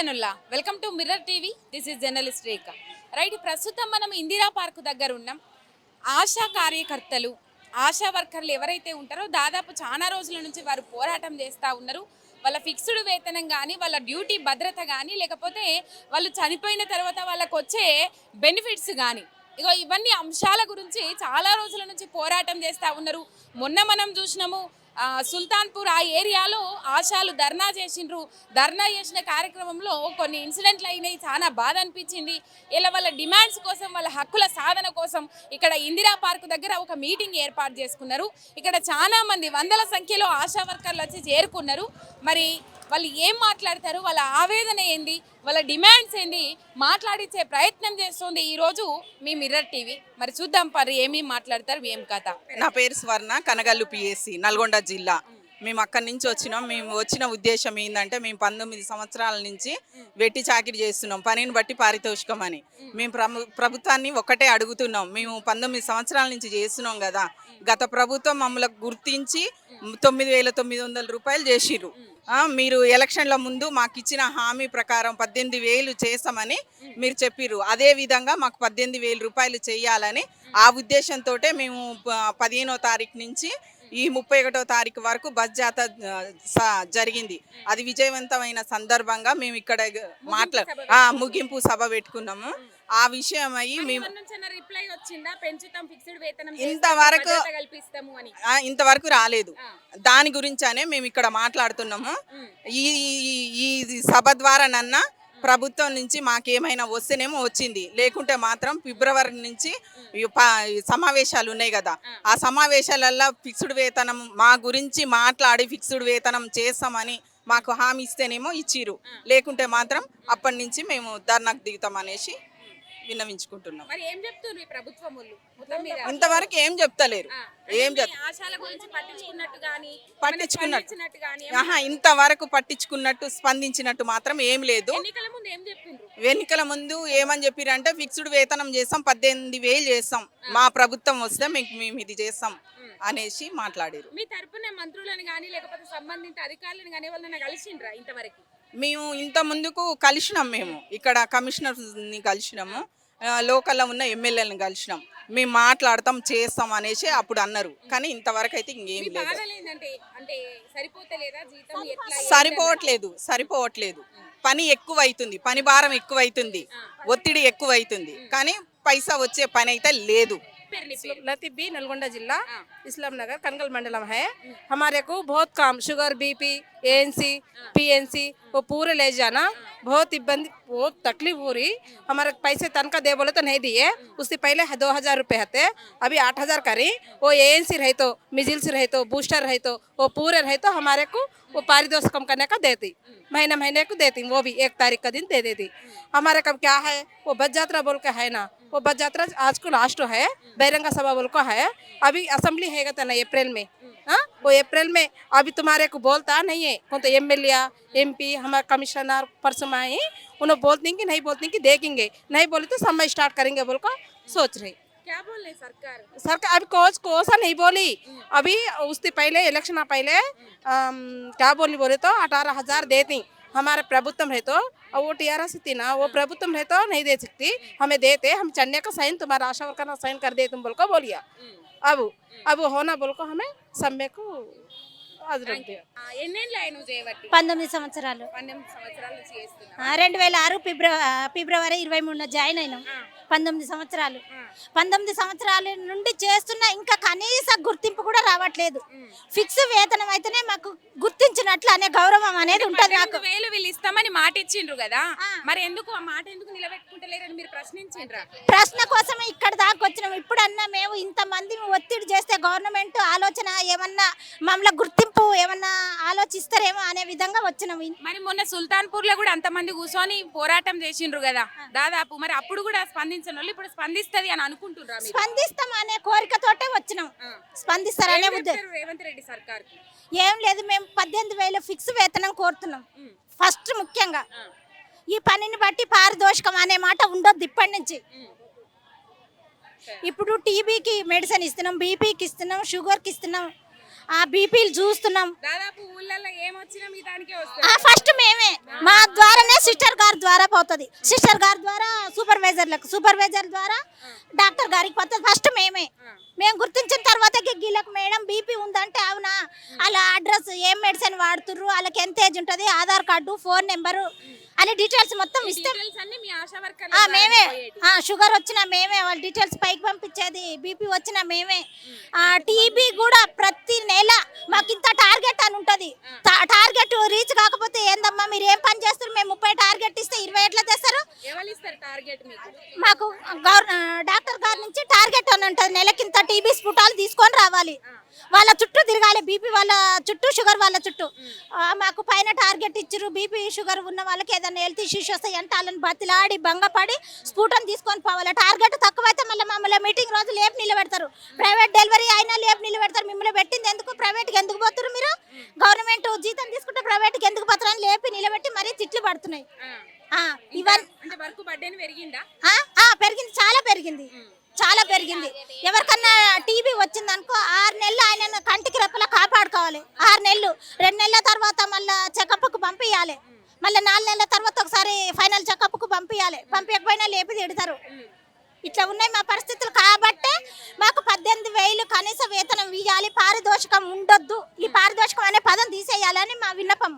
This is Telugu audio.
జనుల్లా welcome to mirror TV. This is journalist Rekha. Right, ప్రస్తుతం మనం ఇందిరా పార్క్ దగ్గర ఉన్నాం. ఆశా కార్యకర్తలు, ఆశా వర్కర్లు ఎవరైతే ఉంటారో దాదాపు చాలా రోజుల నుంచి వారు పోరాటం చేస్తూ ఉన్నారు. వాళ్ళ ఫిక్స్డ్ వేతనం కానీ, వాళ్ళ డ్యూటీ భద్రత కానీ, లేకపోతే వాళ్ళు చనిపోయిన తర్వాత వాళ్ళకు వచ్చే బెనిఫిట్స్ కానీ, ఇవన్నీ అంశాల గురించి చాలా రోజుల నుంచి పోరాటం చేస్తూ ఉన్నారు. మొన్న మనం చూసినాము సుల్తాన్పూర్ ఆ ఏరియాలో ఆశాలు ధర్నా చేసిండ్రు. ధర్నా చేసిన కార్యక్రమంలో కొన్ని ఇన్సిడెంట్లు అయినాయి. చాలా బాధ అనిపించింది. ఇలా వాళ్ళ డిమాండ్స్ కోసం, వాళ్ళ హక్కుల సాధన కోసం ఇక్కడ ఇందిరా పార్క్ దగ్గర ఒక మీటింగ్ ఏర్పాటు చేసుకున్నారు. ఇక్కడ చాలా మంది వందల సంఖ్యలో ఆశా వర్కర్లు వచ్చి చేరుకున్నారు. మరి వాళ్ళు ఏం మాట్లాడతారు, వాళ్ళ ఆవేదన ఏంది, వాళ్ళ డిమాండ్స్ ఏంది మాట్లాడించే ప్రయత్నం చేస్తుంది ఈరోజు మీ మిర్రర్ టీవీ. మరి చూద్దాం పరి ఏమేమి మాట్లాడతారు, ఏం కథ. నా పేరు స్వర్ణ, కనగల్లు పిఎస్సి, నల్గొండ జిల్లా. మేము అక్కడి నుంచి వచ్చినాం. మేము వచ్చిన ఉద్దేశం ఏంటంటే, మేము 19 సంవత్సరాల నుంచి వెట్టి చాకిరి చేస్తున్నాం, పనిని బట్టి పారితోషికం అని. మేము ప్రభుత్వాన్ని ఒక్కటే అడుగుతున్నాం. మేము 19 సంవత్సరాల నుంచి చేస్తున్నాం కదా, గత ప్రభుత్వం మమ్మల్ని గుర్తించి 9,900 రూపాయలు చేసిర్రు. మీరు ఎలక్షన్ల ముందు మాకు ఇచ్చిన హామీ ప్రకారం 18,000 చేస్తామని మీరు చెప్పిర్రు. అదే విధంగా మాకు 18,000 రూపాయలు చేయాలని ఆ ఉద్దేశంతో మేము 15వ తారీఖు నుంచి ఈ 31వ తారీఖు వరకు బస్ జాతర జరిగింది. అది విజయవంతమైన సందర్భంగా మేము ఇక్కడ ముగింపు సభ పెట్టుకున్నాము. ఆ విషయం అయ్యి మేము ఇంతవరకు రాలేదు. దాని గురించనే మేము ఇక్కడ మాట్లాడుతున్నాము. ఈ సభ ద్వారా ప్రభుత్వం నుంచి మాకేమైనా వస్తేనేమో వచ్చింది, లేకుంటే మాత్రం ఫిబ్రవరి నుంచి సమావేశాలు ఉన్నాయి కదా, ఆ సమావేశాలల్లో ఫిక్స్డ్ వేతనం మా గురించి మాట్లాడి ఫిక్స్డ్ వేతనం చేస్తామని మాకు హామీ ఇస్తేనేమో ఇచ్చిర్రు, లేకుంటే మాత్రం అప్పటి నుంచి మేము ధర్నాకు దిగుతాం అనేసి విన్నవించుకుంటున్నాం. ఇంతవరకు ఏం చెప్తలేరు. ఇంతవరకు పట్టించుకున్నట్టు స్పందించినట్టు మాత్రం ఏం లేదు. ఎన్నికల ముందు ఏమని చెప్పారంటే, ఫిక్స్డ్ వేతనం చేస్తాం, 18,000 చేస్తాం, మా ప్రభుత్వం వస్తే మేము ఇది చేస్తాం అనేసి మాట్లాడారు. మీ తరపున మంత్రులను కానీ లేకపోతే సంబంధిత అధికారులను కానీ వాళ్ళని కలిసిండ్రా ఇంతవరకు? మేము ఇంత ముందుకు కలిసినాం. మేము ఇక్కడ కమిషనర్ని కలిసినాము, లోకల్లో ఉన్న ఎమ్మెల్యేలను కలిసినాం. మేము మాట్లాడతాం, చేస్తాం అనేసి అప్పుడు అన్నారు. కానీ ఇంతవరకు అయితే ఇంకేం లేదు. సరిపోవట్లేదు. పని ఎక్కువ అవుతుంది, పని భారం ఎక్కువ అవుతుంది, ఒత్తిడి ఎక్కువ అవుతుంది, కానీ పైసా వచ్చే పని అయితే లేదు. लतीफ बी, नलगोंडा जिला, इस्लाम नगर, कनगल मंडलम है. हमारे को बहुत काम, शुगर, बीपी, एएनसी, पीएनसी वो पूरे ले जाना बहुत बहुत तकलीफ हो रही. हमारे पैसे तनखा दे बोले तो नहीं दिए. उससे पहले 2,000 रुपये हते, अभी 8,000 करी. वो एएनसी रहे तो, मिजिल्स रहे तो, बूस्टर रहे तो, वो पूरे रहे तो हमारे को वो पारितोषिकम करने का देती, महीने को देती. वो भी 1 तारीख का दिन दे देती. हमारे कब क्या है, वो बस यात्रा बोल के है ना, वो बस यात्रा आज को लास्ट है, बहिरंगा सभा बोल को है. अभी असेंबली है ना अप्रैल में. हाँ, वो अप्रैल में अभी तुम्हारे को बोलता नहीं है कौन तो एमएलए एमपी हमारे कमिश्नर परसों आए, उन्हें बोलते कि नहीं बोलते कि देखेंगे, नहीं बोले तो समय स्टार्ट करेंगे बोल को सोच रहे. क्या बोल रहे सरकार? अभी कोसा नहीं बोली. अभी उससे पहले इलेक्शन पहले क्या बोले तो 18,000 देती. हमारे प्रभुत्व है तो वो टीआरएस थी ना, वो प्रभुत्व है तो नहीं दे सकती, हमें देते, हम चन्ने का साइन तुम्हारा आशा वर्कर का साइन कर दे तुम बोल को बोलिया. अब होना बोल को हमें समय को 19 సంవత్సరాలు 2006 ఫిబ్రవరి 23 జాయిన్ అయినాం. 19 సంవత్సరాలు 19 సంవత్సరాల నుండి చేస్తున్నా, ఇంకా కనీస గుర్తింపు కూడా రావట్లేదు. ఫిక్స్ వేతనం అయితేనే మాకు గుర్తించినట్లు అనే గౌరవం అనేది ఉంటుంది. నాకు 1,000 వీళ్ళు ఇస్తామని మాట ఇచ్చిండ్రు కదా, మరి ఎందుకు ఆ మాట ఎందుకు నిలబెట్టుకుంటలేరని మీరు ప్రశ్నించిండ్రా? ప్రశ్న కోసమే ఇక్కడ దాకా వచ్చినాం. ఇప్పుడన్నా మేము ఇంతమంది ఒత్తిడి చేస్తే గవర్నమెంట్ ఆలోచన ఏమన్నా మమ్మల్ని గుర్తింపు ఏమన్నా ఆలోచిస్తారేమో అనే విధంగా వచ్చినాం. మరి మొన్న సుల్తాన్పూర్ లో కూడా అంతమంది కూర్చొని పోరాటం చేసిండ్రు కదా దాదాపు, మరి అప్పుడు కూడా స్పందించిన వాళ్ళు ఇప్పుడు స్పందిస్తుంది అని అనుకుంటున్నారు? స్పందిస్తాం అనే కోరికతోటే వచ్చినాం. స్పందిస్తారనే ఉద్దేశం. రేవంత్ రెడ్డి సర్కార్ ఏం లేదు, మేము 18,000 ఫిక్స్ వేతనం కోరుతున్నాం. ఫస్ట్ ముఖ్యంగా ఈ పనిని బట్టి పారితోషికం అనే మాట ఉండొద్దు ఇప్పటి నుంచి. ఇప్పుడు టీబీకి మెడిసిన్ ఇస్తున్నాం, బీపీకి ఇస్తున్నాం, షుగర్కి ఇస్తున్నాం, ఆ బీపీలు చూస్తున్నాం. దాదాపు ఊళ్ళల్లో ఏమొచ్చినా మీ దానికే వస్తుంది. ఫస్ట్ మేమే, మా ద్వారానే సిస్టర్ గారి ద్వారా పోతుంది, సిస్టర్ గారి ద్వారా సూపర్వైజర్ ద్వారా డాక్టర్ గారికి పోతుంది. ఫస్ట్ మేమే, మేము గుర్తించిన తర్వాత గీలకు మేడం బీపీ ఉందంటే అవునా, అలా అడ్రస్, ఏం మెడిసిన్ వాడుతుర్రు, వాళ్ళకి ఎంత ఏజ్ ఉంటుంది, ఆధార్ కార్డు, ఫోన్ నెంబరు అని డీటెయిల్స్ మొత్తం ఇస్తే డీటెయిల్స్ అన్ని మీ ఆశా వర్కర్ల మేమే. షుగర్ వచ్చినా మేమే, వాళ్ళ డీటెయిల్స్ పైకి పంపించేది, బీపీ వచ్చినా మేమే. టీబీ కూడా ప్రతి నెల మాకు ఇంత టార్గెట్ అని ఉంటుంది. టార్గెట్ రీచ్ కాకపోతే ఏందమ్మా మీరు ఏం పని చేస్తారు, మేము 30 టార్గెట్ ఇస్తే 20 ఎట్లా చేస్తారు? ఎవరు ఇస్తారు టార్గెట్ మీకు? మాకు డాక్టర్ గారి నుంచి టార్గెట్ అని ఉంటుంది, నెలకింత టీబీ స్ఫుటాలు తీసుకొని రావాలి, వాళ్ళ చుట్టూ తిరగాలి, బీపీ వాళ్ళ చుట్టూ, షుగర్ వాళ్ళ చుట్టూ. మాకు పైన టార్గెట్ ఇచ్చారు, బీపీ షుగర్ ఉన్న వాళ్ళకి ఏదైనా హెల్త్ ఇష్యూస్ వస్తాయి అంటే వాళ్ళని బతిలాడి భంగపడి స్ఫూటం తీసుకొని పోవాలి. టార్గెట్ తక్కువైతే మమ్మల్ని మీటింగ్ రోజు లేపు నిలబెడతారు, ప్రైవేట్ డెలివరీ అయినా లేపు నిలబెడతారు. మిమ్మల్ని పెట్టింది ఎందుకు, ప్రైవేట్కి ఎందుకు పోతారు మీరు, గవర్నమెంట్ జీతం తీసుకుంటే ప్రైవేట్కి ఎందుకు పోతారని లేపి నిలబెట్టి మరీ తిట్లు పడుతున్నాయి. ఇవన్నీ అంటే వర్క్ బర్డెన్ పెరిగిందా? పెరిగింది, చాలా పెరిగింది. ఎవరికన్నా టీబీ వచ్చిందనుకో 6 నెలలు ఆయన కంటికి రెప్పలా కాపాడుకోవాలి. 6 నెలలు, 2 నెలల తర్వాత మళ్ళీ చెకప్కు పంపించాలి, మళ్ళీ 4 నెలల తర్వాత ఒకసారి ఫైనల్ చెకప్కు పంపించాలి, పంపించకపోయినా లేపి తిడతారు. ఇట్లా ఉన్నాయి మా పరిస్థితులు. కాబట్టే మాకు 18,000 కనీస వేతనం ఇవ్వాలి, పారితోషికం ఉండొద్దు, ఈ పారితోషికం అనే పదం తీసేయాలని మా విన్నపం.